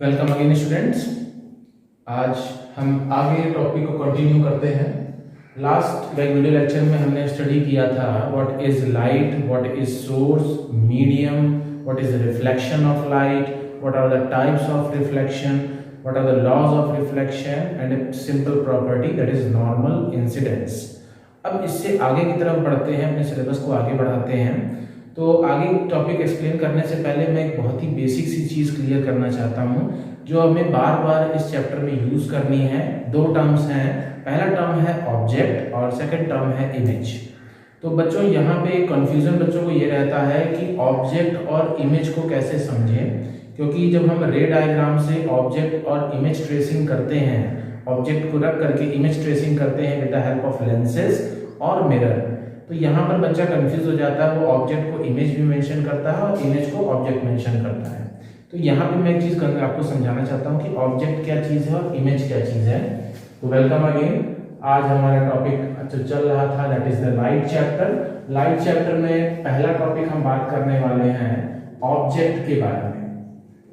Welcome again students. आज हम आगे टॉपिक को कंटिन्यू करते हैं। लास्ट वीडियो लेक्चर में हमने स्टडी किया था what is light, what is source, medium, what is reflection of light, what are the types of reflection, what are the laws of reflection and a simple property that is normal incidence. अब इससे आगे की तरफ बढ़ते हैं, अपने syllabus को आगे बढ़ाते हैं। तो आगे टॉपिक एक्सप्लेन करने से पहले मैं एक बहुत ही बेसिक सी चीज़ क्लियर करना चाहता हूँ जो हमें बार बार इस चैप्टर में यूज़ करनी है। दो टर्म्स हैं, पहला टर्म है ऑब्जेक्ट और सेकंड टर्म है इमेज। तो बच्चों यहाँ पे कंफ्यूजन बच्चों को ये रहता है कि ऑब्जेक्ट और इमेज को कैसे समझें, क्योंकि जब हम रे डायग्राम से ऑब्जेक्ट और इमेज ट्रेसिंग करते हैं, ऑब्जेक्ट को रख करके इमेज ट्रेसिंग करते हैं with the help of lenses और मिरर, तो यहाँ पर बच्चा कंफ्यूज हो जाता है। वो ऑब्जेक्ट को इमेज भी मेंशन करता है और इमेज को ऑब्जेक्ट मेंशन करता है। तो यहाँ पे मैं एक चीज़ आपको समझाना चाहता हूँ कि ऑब्जेक्ट क्या चीज़ है और इमेज क्या चीज़ है। तो वेलकम अगेन। आज हमारा टॉपिक जो चल रहा था that is the light chapter. Light chapter में पहला टॉपिक हम बात करने वाले हैं ऑब्जेक्ट के बारे में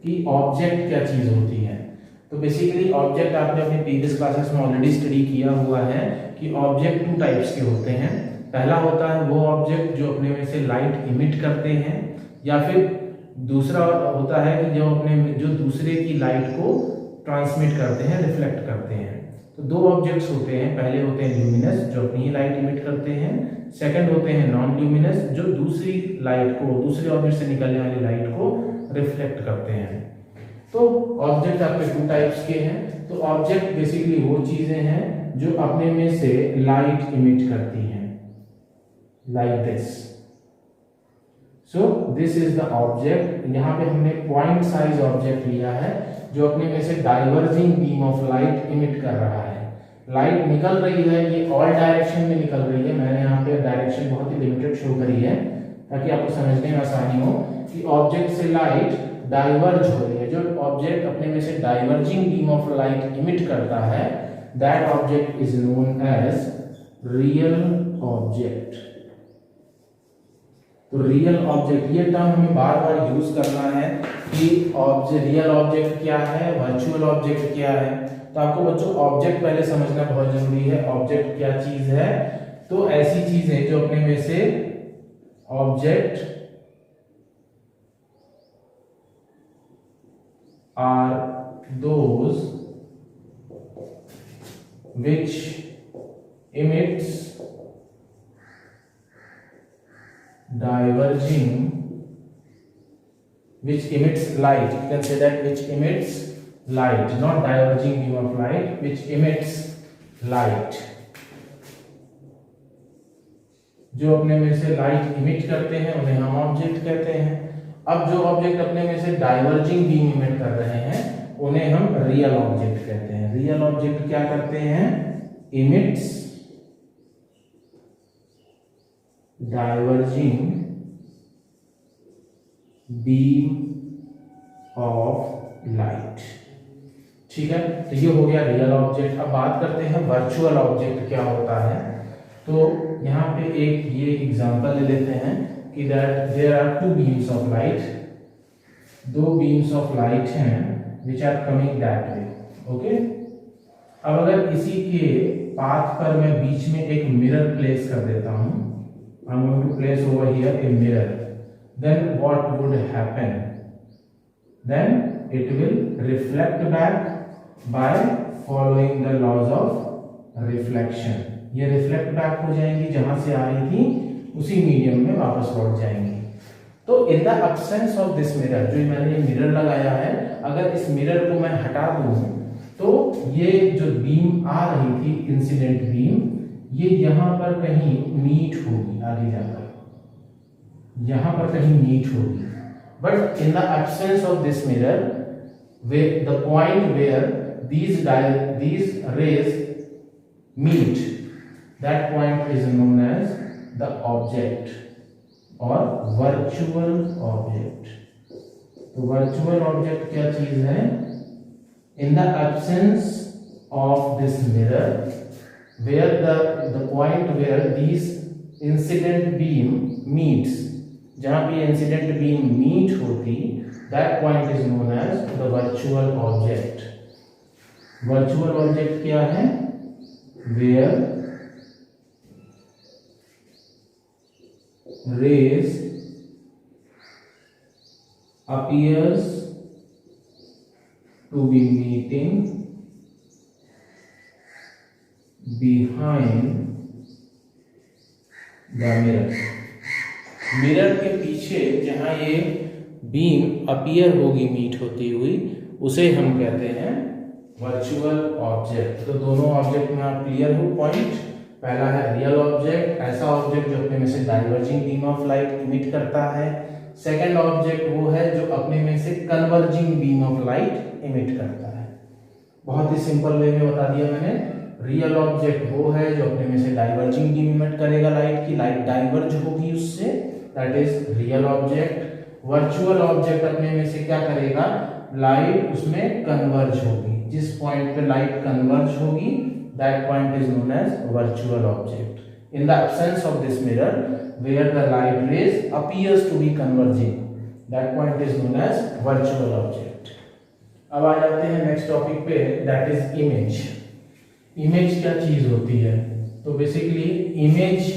कि ऑब्जेक्ट क्या चीज़ होती है। तो बेसिकली ऑब्जेक्ट आपने अपने प्रीवियस क्लासेस में ऑलरेडी स्टडी किया हुआ है कि ऑब्जेक्ट टू टाइप्स के होते हैं। पहला होता है वो ऑब्जेक्ट जो अपने में से लाइट इमिट करते हैं, या फिर दूसरा होता है कि जो दूसरे की लाइट को ट्रांसमिट करते हैं, रिफ्लेक्ट करते हैं। तो दो ऑब्जेक्ट्स होते हैं, पहले होते हैं ल्यूमिनस जो अपनी ही लाइट इमिट करते हैं, सेकंड होते हैं नॉन ल्यूमिनस जो दूसरी लाइट को, दूसरे ऑब्जेक्ट से निकलने वाली लाइट को रिफ्लेक्ट करते हैं। तो ऑब्जेक्ट आपके टू टाइप्स के हैं। तो ऑब्जेक्ट बेसिकली वो चीजें हैं जो अपने में से लाइट इमिट करती हैं, like this. So this is the object। यहाँ पे हमने पॉइंट साइज ऑब्जेक्ट लिया है जो अपने में से diverging beam of light emit कर रहा है। लाइट निकल रही है, ये ऑल डायरेक्शन में निकल रही है। मैंने यहाँ पे डायरेक्शन बहुत ही लिमिटेड शो करी है ताकि आपको समझने में आसानी हो कि ऑब्जेक्ट से लाइट डाइवर्ज हो रही है। जो ऑब्जेक्ट अपने में से diverging beam of light emit करता है that object is known as real object. तो रियल ऑब्जेक्ट ये टर्म हमें बार बार यूज करना है कि ऑब्जेक्ट, रियल ऑब्जेक्ट क्या है, वर्चुअल ऑब्जेक्ट क्या है। तो आपको बच्चों ऑब्जेक्ट पहले समझना बहुत जरूरी है। ऑब्जेक्ट क्या चीज है? तो ऐसी चीजें जो अपने में से object are those which emits diverging, which emits light, you can say that which emits light, not diverging beam of light, which emits light, जो अपने में से लाइट इमिट करते हैं उन्हें हम ऑब्जेक्ट कहते हैं। अब जो ऑब्जेक्ट अपने में से डाइवर्जिंग बीम इमिट कर रहे हैं उन्हें हम रियल ऑब्जेक्ट कहते हैं। रियल ऑब्जेक्ट क्या करते हैं? Emits diverging beam of light। ठीक है, तो ये हो गया रियल ऑब्जेक्ट। अब बात करते हैं वर्चुअल ऑब्जेक्ट क्या होता है। तो यहाँ पे एक ये एग्जांपल ले लेते हैं कि that there are two beams of light, दो बीम्स ऑफ लाइट हैं which are coming that way. Okay, अब अगर इसी के पाथ पर मैं बीच में एक मिरर प्लेस कर देता हूं, I'm going to place over here a mirror, then what would happen? Then it will reflect back by following the laws of reflection। ये reflect back हो जाएंगी, जहां से आ रही थी उसी मीडियम में वापस लौट जाएंगी। तो in the absence of this mirror, जो मैंने मिरर लगाया है, अगर इस मिरर को मैं हटा दूं तो ये जो बीम आ रही थी इंसिडेंट बीम, ये यहां पर कहीं मीट होगी, आगे जाकर यहां पर कहीं मीट होगी। But in the absence of this mirror, the point where these rays meet, that point is known as the object or virtual object। तो virtual object क्या चीज है? In the absence of this mirror, where the point where these incident beam meets, जहां पे incident beam meet होती that point is known as the virtual object. Virtual object क्या है? Where rays appears to be meeting behind the mirror। Mirror के पीछे जहां ये beam appear होगी मीट होती हुई, उसे हम कहते हैं वर्चुअल ऑब्जेक्ट। तो दोनों ऑब्जेक्ट में आप क्लियर हो पॉइंट? पहला है रियल ऑब्जेक्ट, ऐसा ऑब्जेक्ट जो अपने में से diverging beam of light emit करता है। सेकंड ऑब्जेक्ट वो है जो अपने में से converging beam of light emit करता है। बहुत ही सिंपल वे में बता दिया मैंने। रियल ऑब्जेक्ट वो है जो अपने में से डाइवर्जिंग बीम इमिट करेगा लाइट की, लाइट डाइवर्ज होगी उससे, that is real object. Virtual object अपने में से क्या करेगा? लाइट उसमें कन्वर्ज होगी। जिस पॉइंट पे लाइट कन्वर्ज होगी, that point is known as virtual object. In the absence of this mirror, where the light rays appears to be converging, that point is known as virtual object. अब आ जाते हैं next topic पे, that is image. Image क्या चीज होती है? तो basically image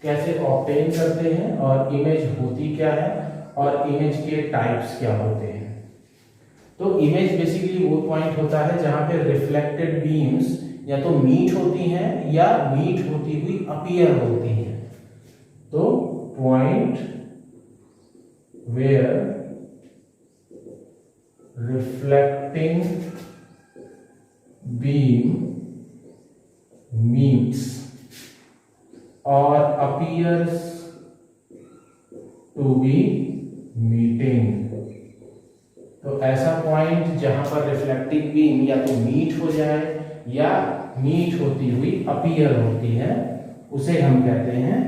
कैसे ऑब्टेन करते हैं और इमेज होती क्या है और इमेज के टाइप्स क्या होते हैं। तो इमेज बेसिकली वो पॉइंट होता है जहां पे रिफ्लेक्टेड बीम्स या तो मीट होती हैं या मीट होती हुई अपीयर होती हैं। तो point where reflecting beam meets और अपीयर्स टू बी मीटिंग। तो ऐसा पॉइंट जहां पर रिफ्लेक्टिंग बीम या तो मीट हो जाए या मीट होती हुई अपीयर होती है, उसे हम कहते हैं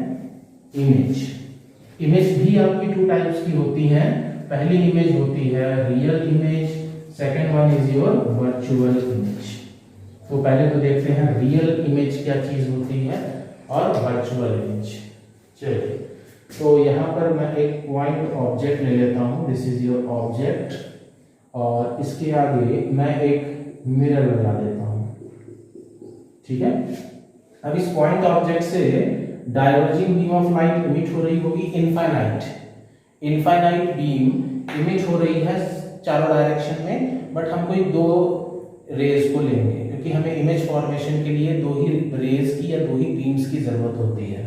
इमेज। इमेज भी आपकी टू टाइप्स की होती हैं। पहली इमेज होती है real image, second one is your virtual image. तो पहले तो देखते हैं रियल इमेज क्या चीज होती है और वर्चुअल इमेज। चलिए, तो यहाँ पर मैं एक पॉइंट ऑब्जेक्ट ले लेता हूँ, दिस इज योर ऑब्जेक्ट, और इसके आगे मैं एक मिरर लगा देता हूँ। ठीक है। अब इस पॉइंट ऑब्जेक्ट से diverging beam of light emit हो रही होगी इनफाइनाइट बीम इमिट हो रही है चारों डायरेक्शन में, बट हम कोई दो रेज को लेंगे क्योंकि हमें इमेज फॉर्मेशन के लिए दो ही रेज की या दो ही बीम्स की जरूरत होती है।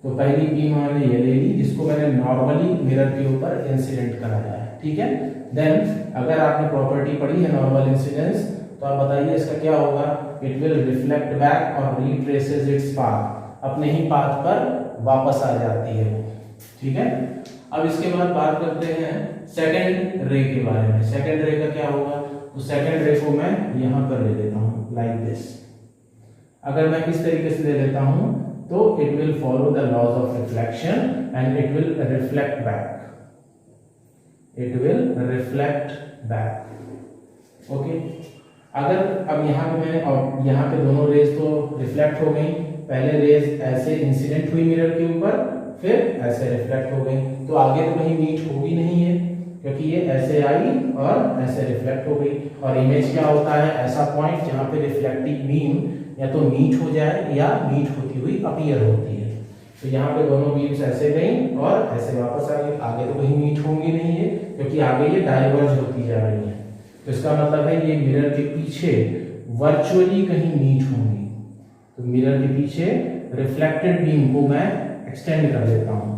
तो पहली बीम मैंने ये ले ली जिसको मैंने नॉर्मली मिरर के ऊपर इंसिडेंट कराया है। ठीक है। देन अगर आपने प्रॉपर्टी पढ़ी है नॉर्मल इंसिडेंस, तो आप बताइए इसका क्या होगा? इट विल रिफ्लेक्ट बैक और रिट्रेसेस इट्स पाथ, अपने ही पाथ पर वापस आ जाती है वो। ठीक है। अब इसके बाद बात करते हैं सेकंड रे के बारे में। सेकंड रे का क्या होगा? तो सेकंड रे को मैं यहां पर ले लेता हूं लाइक दिस। अगर मैं इस तरीके से ले लेता हूं तो it will follow the laws of reflection and it will reflect back. It will reflect back. Okay. अगर अब यहाँ पे मैंने और यहाँ पे दोनों रेज तो रिफ्लेक्ट हो गई। पहले रेज ऐसे इंसिडेंट हुई मिरर के ऊपर, फिर ऐसे रिफ्लेक्ट हो गई, तो आगे तो कहीं मीट होगी नहीं है क्योंकि ये ऐसे आई और ऐसे रिफ्लेक्ट हो गई। और इमेज क्या होता है? ऐसा पॉइंट जहाँ पे रिफ्लेक्टिंग बीम या तो मीट हो जाए या मीट होती हुई अपीयर होती है। तो यहाँ पे दोनों बीम्स ऐसे गई और ऐसे वापस आ गई, आगे तो कहीं मीट होंगी नहीं है क्योंकि आगे ये डाइवर्ज होती जा रही है। तो इसका मतलब है ये मिरर के पीछे वर्चुअली कहीं मीट होंगी। तो मिरर के पीछे रिफ्लेक्टेड बीम को मैं एक्सटेंड कर देता हूँ,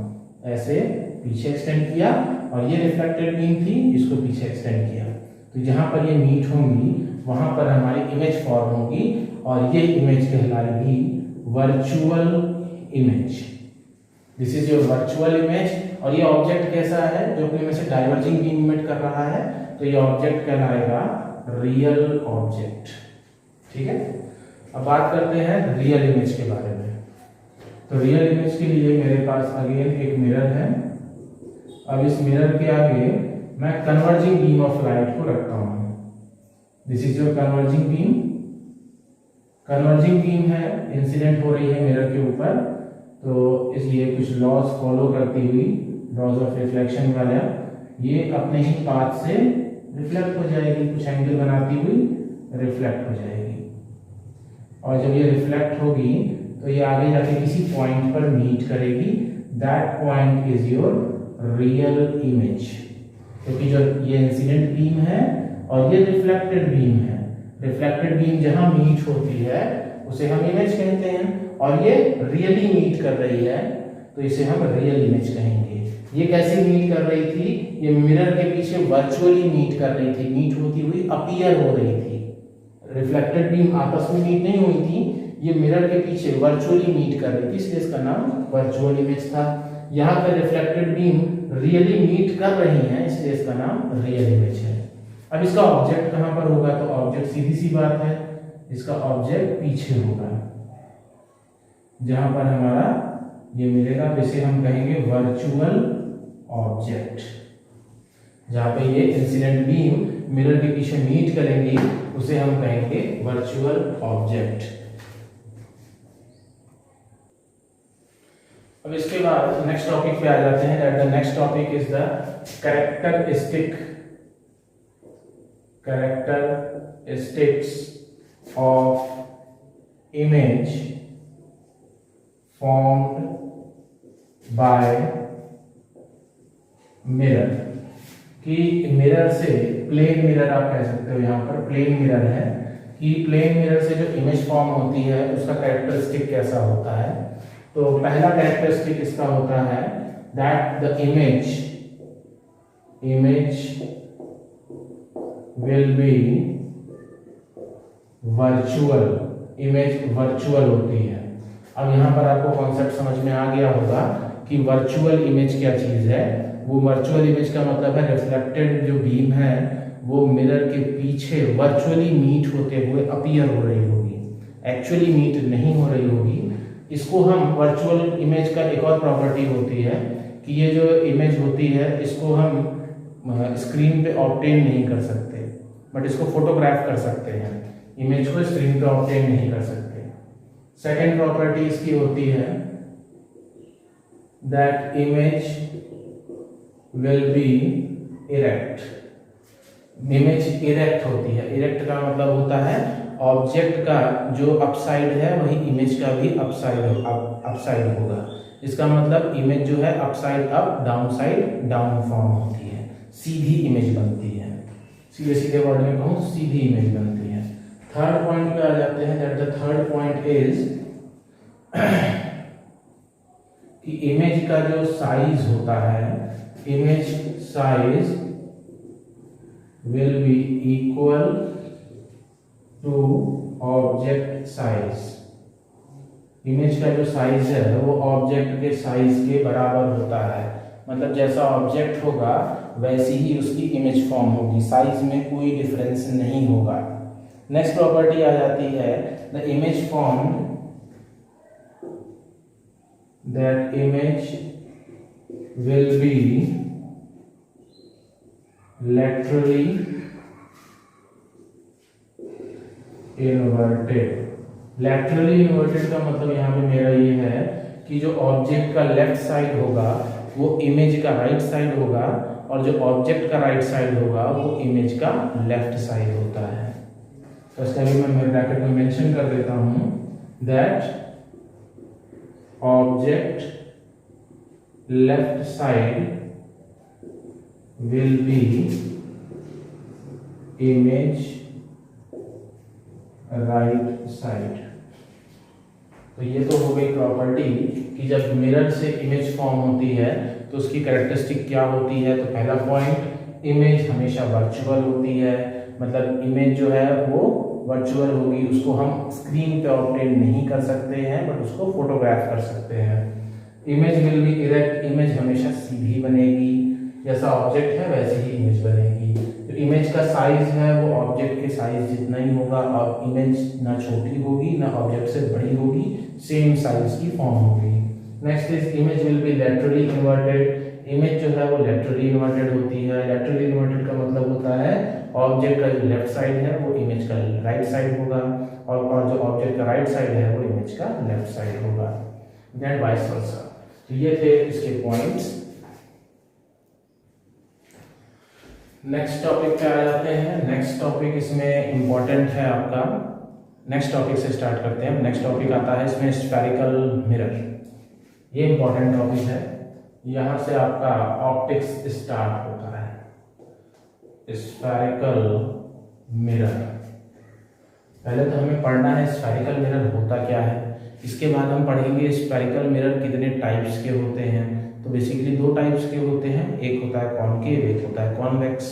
ऐसे पीछे एक्सटेंड किया और ये रिफ्लेक्टेड बीम थी, इसको पीछे एक्सटेंड किया। तो जहां पर ये मीट होंगी वहां पर हमारी इमेज फॉर्म होगी और ये इमेज कहलाएगी virtual image. This is your virtual image. और ये ऑब्जेक्ट कैसा है? जो अपने में से डाइवर्जिंग बीम इमिट कर रहा है, तो ये ऑब्जेक्ट कहलाएगा रियल ऑब्जेक्ट। ठीक है। अब बात करते हैं रियल इमेज के बारे में। तो रियल इमेज के लिए मेरे पास अगेन एक मिरर है। अब इस मिरर के आगे मैं कन्वर्जिंग बीम ऑफ लाइट को रखता हूं। This is your converging beam. Converging beam है, इंसिडेंट हो रही है मिरर के ऊपर, तो इसलिए कुछ लॉज फॉलो करती हुई, लॉज ऑफ रिफ्लेक्शन वाला, ये अपने ही पाथ से रिफ्लेक्ट हो जाएगी, कुछ एंगल बनाती हुई रिफ्लेक्ट हो जाएगी। और जब ये रिफ्लेक्ट होगी तो ये आगे जाके किसी पॉइंट पर मीट करेगी। That point is your real image, क्योंकि जो ये इंसिडेंट बीम है और ये रिफ्लेक्टेड बीम है, रिफ्लेक्टेड बीम जहां मीट होती है उसे हम इमेज कहते हैं, और ये रियली मीट कर रही है तो इसे हम रियल इमेज कहेंगे। ये कैसे मीट कर रही थी? ये मिरर के पीछे वर्चुअली मीट कर रही थी, मीट होती हुई अपीयर हो रही थी। रिफ्लेक्टेड बीम आपस में मीट नहीं हुई थी, ये मिरर के पीछे वर्चुअली मीट कर रही थी, इसलिए इसका नाम वर्चुअल इमेज था। यहाँ पर रिफ्लेक्टेड बीम रियली मीट कर रही है, इसलिए इसका नाम रियल इमेज है। अब इसका ऑब्जेक्ट कहाँ पर होगा? तो ऑब्जेक्ट सीधी सी बात है, इसका ऑब्जेक्ट पीछे होगा, जहां पर हमारा ये मिलेगा, इसे हम कहेंगे वर्चुअल ऑब्जेक्ट। जहां पे ये इंसिडेंट बीम मिरर के पीछे मीट करेंगी उसे हम कहेंगे वर्चुअल ऑब्जेक्ट। अब इसके बाद नेक्स्ट टॉपिक पे आ जाते हैं। That the next topic is the characteristics of image formed by mirror। कि मिरर से, प्लेन मिरर आप कह सकते हो, यहाँ पर प्लेन मिरर है, कि प्लेन मिरर से जो इमेज फॉर्म होती है उसका कैरेक्टरिस्टिक कैसा होता है। तो पहला कैरेक्टरिस्टिक इसका होता है that the image will be virtual, image virtual होती है। अब यहाँ पर आपको कॉन्सेप्ट समझ में आ गया होगा कि वर्चुअल इमेज क्या चीज है। वो वर्चुअल इमेज का मतलब है रिफ्लेक्टेड जो बीम है वो मिरर के पीछे वर्चुअली मीट होते हुए अपीयर हो रही होगी, एक्चुअली मीट नहीं हो रही होगी। इसको हम वर्चुअल इमेज का एक और प्रॉपर्टी होती है कि ये जो इमेज होती है इसको हम स्क्रीन पे ऑब्टेन नहीं कर सकते, बट इसको फोटोग्राफ कर सकते हैं। इमेज को स्क्रीन पे ऑब्टेन नहीं कर सकते। सेकेंड प्रॉपर्टी इसकी होती है that image will be erect. Image erect होती है। इरेक्ट का मतलब होता है ऑब्जेक्ट का जो अपसाइड है वही इमेज का भी अपसाइड होगा। इसका मतलब इमेज जो है upside up, down side down form होती है, सीधी इमेज बनती है। सीधे सीधे वर्ड में कहूँ सीधी इमेज बनती है। थर्ड पॉइंट पे आ जाते हैं। That the third point is कि इमेज का जो साइज होता है, image size will be equal to object size. Image का जो साइज है वो ऑब्जेक्ट के साइज के बराबर होता है। मतलब जैसा ऑब्जेक्ट होगा वैसी ही उसकी इमेज फॉर्म होगी, साइज में कोई डिफरेंस नहीं होगा। नेक्स्ट प्रॉपर्टी आ जाती है the image formed, that image will be laterally inverted. Laterally inverted का मतलब यहाँ पे मेरा ये है कि जो ऑब्जेक्ट का लेफ्ट साइड होगा वो इमेज का राइट साइड होगा, और जो ऑब्जेक्ट का राइट साइड होगा वो इमेज का लेफ्ट साइड होता है। तो इसका भी मैं मेरे ब्रैकेट में मेंशन कर देता हूं that object left side will be image right side। तो ये तो हो गई प्रॉपर्टी कि जब मिरर से इमेज फॉर्म होती है तो उसकी कैरेक्टरिस्टिक क्या होती है। तो पहला पॉइंट, इमेज हमेशा वर्चुअल होती है, मतलब इमेज जो है वो वर्चुअल होगी, उसको हम स्क्रीन पे ऑब्टेन नहीं कर सकते हैं बट उसको फोटोग्राफ कर सकते हैं। Image will be erect, image हमेशा सीधी बनेगी, जैसा ऑब्जेक्ट है वैसे ही इमेज बनेगी। तो इमेज का साइज है वो ऑब्जेक्ट के साइज जितना ही होगा, और इमेज ना छोटी होगी ना ऑब्जेक्ट से बड़ी होगी, सेम साइज की फॉर्म होगी। Next is image will be laterally inverted. Image जो है वो लैटरली इन्वर्टेड होती है। लैटरली इन्वर्टेड का मतलब होता है ऑब्जेक्ट का जो लेफ्ट साइड है वो इमेज का राइट साइड होगा, और जो ऑब्जेक्ट का राइट साइड है वो इमेज का लेफ्ट साइड होगा, देन वाइस वर्सा। तो ये थे इसके पॉइंट्स। नेक्स्ट टॉपिक पे आ जाते हैं। नेक्स्ट टॉपिक इसमें इम्पोर्टेंट है आपका। नेक्स्ट टॉपिक से स्टार्ट करते हैं। नेक्स्ट टॉपिक आता है इसमें स्फेरिकल मिरर। ये इम्पोर्टेंट टॉपिक है। यहाँ से आपका ऑप्टिक्स स्टार्ट होता है। स्फेरिकल मिरर, पहले तो हमें पढ़ना है स्फेरिकल मिरर होता क्या है। इसके बाद हम पढ़ेंगे स्फेरिकल मिरर कितने टाइप्स के होते हैं। तो बेसिकली दो टाइप्स के होते हैं, एक होता है कॉनकेव, एक होता है कॉन्वेक्स।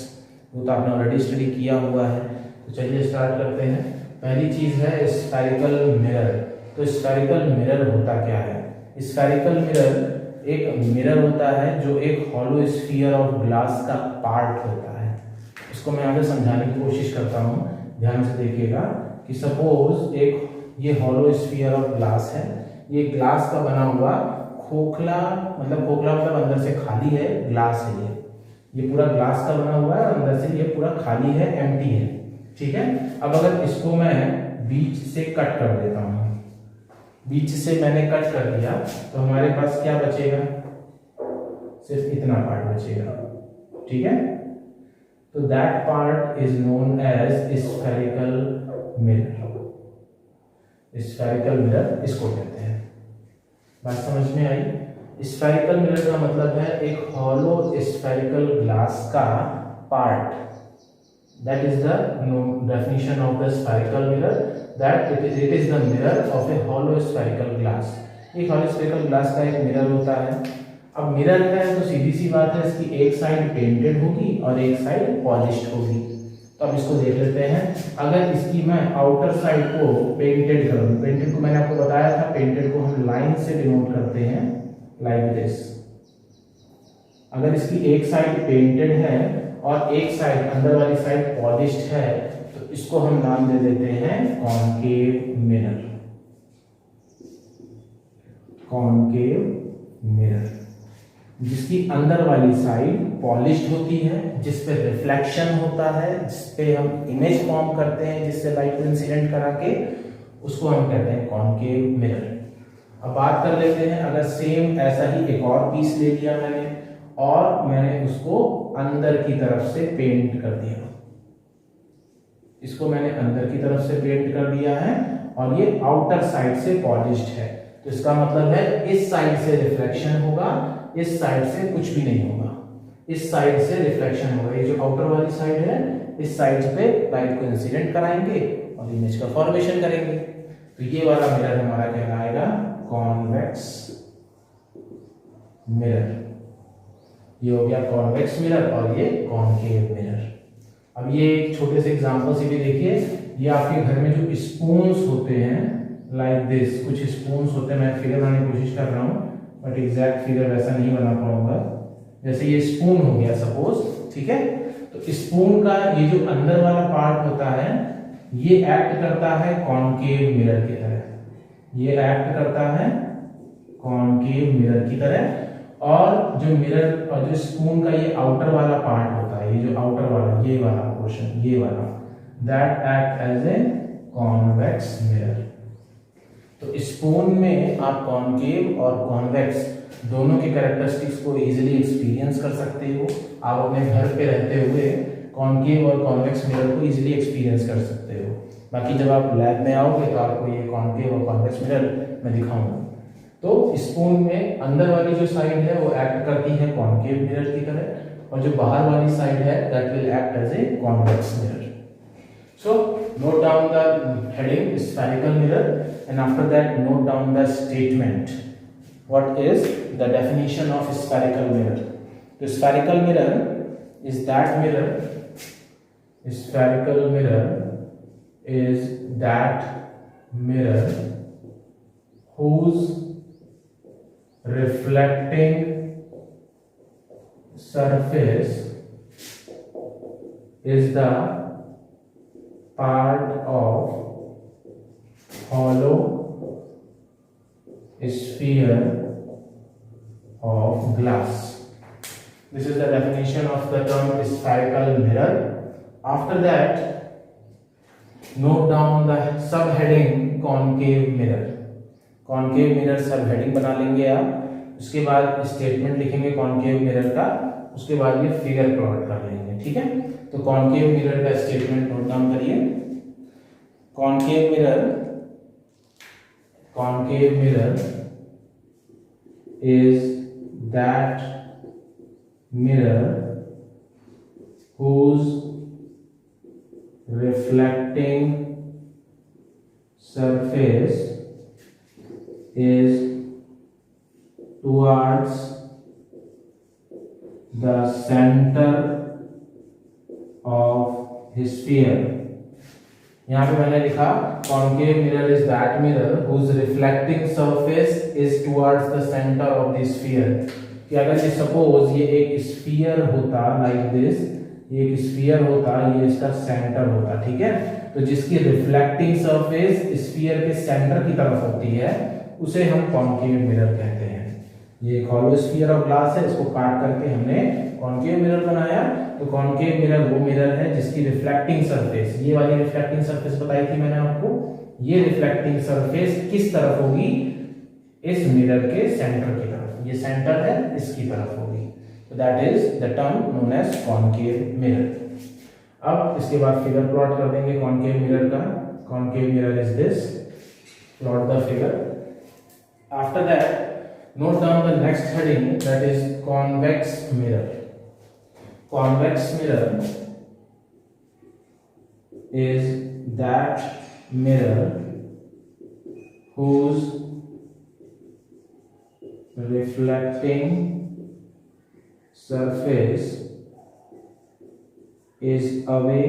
वो तो आपने ऑलरेडी स्टडी किया हुआ है। तो चलिए स्टार्ट करते हैं। पहली चीज है स्फेरिकल मिरर। तो स्फेरिकल मिरर होता क्या है। स्फेरिकल मिरर एक मिरर होता है जो एक हॉलो स्फीयर ऑफ ग्लास का पार्ट होता है। इसको मैं आगे समझाने की कोशिश करता हूँ, ध्यान से देखिएगा कि सपोज एक ये हॉलो स्फीयर ऑफ ग्लास है। ये ग्लास का बना हुआ खोखला, मतलब खोखला मतलब अंदर से खाली है, ग्लास है ये पूरा ग्लास का बना हुआ है और अंदर से ये पूरा खाली है, एम्प्टी है। ठीक है। अब अगर इसको मैं बीच से कट कर देता हूँ, बीच से मैंने कट कर दिया तो हमारे पास क्या बचेगा, सिर्फ इतना पार्ट बचेगा। ठीक है। तो that part is known as spherical mirror. Spherical mirror इसको कहते हैं। बात समझ में आई। स्फेरिकल मिरर का मतलब है एक हॉलो स्फेरिकल ग्लास का part. That is the definition of the spherical mirror, that it is the mirror of A hollow spherical glass. एक हॉलो स्फेरिकल ग्लास का एक मिरर होता है। अब मिरर है तो सीधी सी बात है, इसकी एक साइड पेंटेड होगी और एक साइड पॉलिश्ड होगी। तो अब इसको देख लेते हैं। अगर इसकी मैं आउटर साइड को पेंटेड कर दूं, पेंटेड को मैंने आपको बताया था, पेंटेड को हम लाइन से डिनोट करते हैं, लाइक दिस। अगर इसकी एक साइड पेंटेड है और एक साइड अंदर वाली साइड पॉलिश्ड है तो इसको हम नाम दे देते हैं कॉनकेव मिरर। कॉनकेव मिरर, जिसकी अंदर वाली साइड पॉलिश्ड होती है, जिस पे रिफ्लेक्शन होता है, जिस पे हम इमेज फॉर्म करते हैं, जिससे लाइट को इंसिडेंट करा के, उसको हम कहते हैं कॉनकेव मिरर। अब बात कर लेते हैं, अगर सेम ऐसा ही एक और पीस ले लिया मैंने और मैंने उसको अंदर की तरफ से पेंट कर दिया, इसको मैंने अंदर की तरफ से पेंट कर दिया है और ये आउटर साइड से पॉलिश्ड है, तो इसका मतलब है इस साइड से रिफ्लेक्शन होगा, इस साइड से कुछ भी नहीं होगा। इस साइड से रिफ्लेक्शन होगा, ये जो आउटर वाली साइड है, इस साइड पे लाइट को इंसिडेंट कराएंगे और इमेज का फॉर्मेशन करेंगे। तो ये वाला मिरर हमारा कहलाएगा कॉन्वेक्स मिरर। ये हो गया कॉन्वेक्स मिरर और ये कॉनकेव मिरर। अब ये एक छोटे से एग्जांपल से भी देखिए। ये आपके घर में जो स्पून्स होते हैं, लाइक दिस, कुछ स्पून्स होते हैं, मैं फिगर बनाने की कोशिश कर रहा हूँ बट एग्जैक्ट फिगर वैसा नहीं बना पाऊंगा। जैसे ये स्पून हो गया सपोज, ठीक है। तो स्पून का ये जो अंदर वाला पार्ट होता है ये एक्ट करता है कॉनकेव मिरर की तरह, ये एक्ट करता है कॉनकेव मिरर की तरह। और जो मिरर और जो स्पून का ये आउटर वाला पार्ट होता है, ये जो आउटर वाला, ये वाला पोर्शन, ये वाला, that act as a convex mirror. तो स्पून में आप कॉनकेव और कॉन्वेक्स दोनों के कैरेक्टरिस्टिक्स को इजीली एक्सपीरियंस कर सकते हो। आप अपने घर पे रहते हुए कॉनकेव और कॉन्वेक्स मिरर को इजीली एक्सपीरियंस कर सकते हो। बाकी जब आप लैब में आओगे तो आपको ये कॉनकेव और कॉन्वेक्स मिरर मैं दिखाऊंगा। तो स्पून में अंदर वाली जो साइड है वो एक्ट करती है कॉनकेव मिरर की तरह और जो बाहर वाली साइड है that will act as a convex mirror. So note down the heading spherical mirror and after that note down the statement. What is the definition of spherical mirror? The spherical mirror is that mirror. Spherical mirror is that mirror whose reflecting surface is the part of hollow sphere of glass. This is the definition of the term spherical mirror. After that, note down the subheading concave mirror. Concave mirror subheading बना लेंगे आप। उसके बाद statement लिखेंगे concave mirror का उसके बाद ये फिगर प्लॉट कर लेंगे, ठीक है। तो कॉनकेव मिरर का स्टेटमेंट नोट डाउन करिए। Concave mirror is that mirror whose reflecting surface is towards the center of his sphere। यहां पे मैंने लिखा concave mirror is that mirror whose reflecting surface is towards the center of the sphere। कि अगर ये suppose ये एक sphere होता लाइक दिस, ये एक स्फीयर होता, ये इसका सेंटर होता, ठीक है। तो जिसकी रिफ्लेक्टिंग सरफेस स्फीयर के सेंटर की तरफ होती है उसे हम कॉनकेव मिरर कहते हैं। ये एक हॉलो स्फीयर ऑफ ग्लास है, इसको काट करके हमने कॉनकेव मिरर बनाया। तो कॉनकेव मिरर वो मिरर है जिसकी रिफ्लेक्टिंग सरफेस, ये वाली रिफ्लेक्टिंग सरफेस बताई थी मैंने आपको, ये रिफ्लेक्टिंग सरफेस किस तरफ होगी, इस मिरर के सेंटर की तरफ, ये सेंटर है इसकी तरफ होगी। तो that is the term known as concave mirror. अब इसके बाद फिगर प्लॉट कर देंगे कॉनकेव मिरर का। Concave mirror is this, plot the figure. After that note down the next heading, that is convex mirror. Convex mirror is that mirror whose reflecting surface is away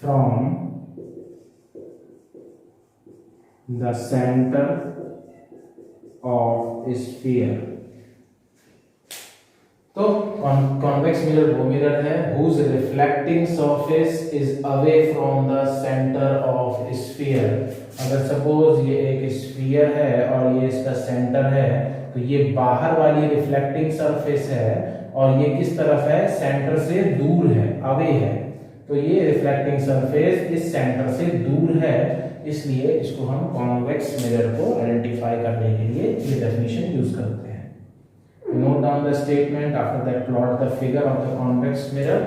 from the center of sphere। तो convex mirror वो mirror है whose reflecting surface is away from the center of sphere। अगर suppose ये एक sphere है और ये इसका सेंटर है, तो ये बाहर वाली रिफ्लेक्टिंग सरफेस है और ये किस तरफ है, सेंटर से दूर है, अवे है। तो ये रिफ्लेक्टिंग सरफेस इस सेंटर से दूर है, इसलिए इसको हम कॉन्वेक्स मिरर को आइडेंटिफाई करने के लिए ये डेफिनेशन यूज करते हैं। Note down the statement, after that plot the figure of the convex mirror.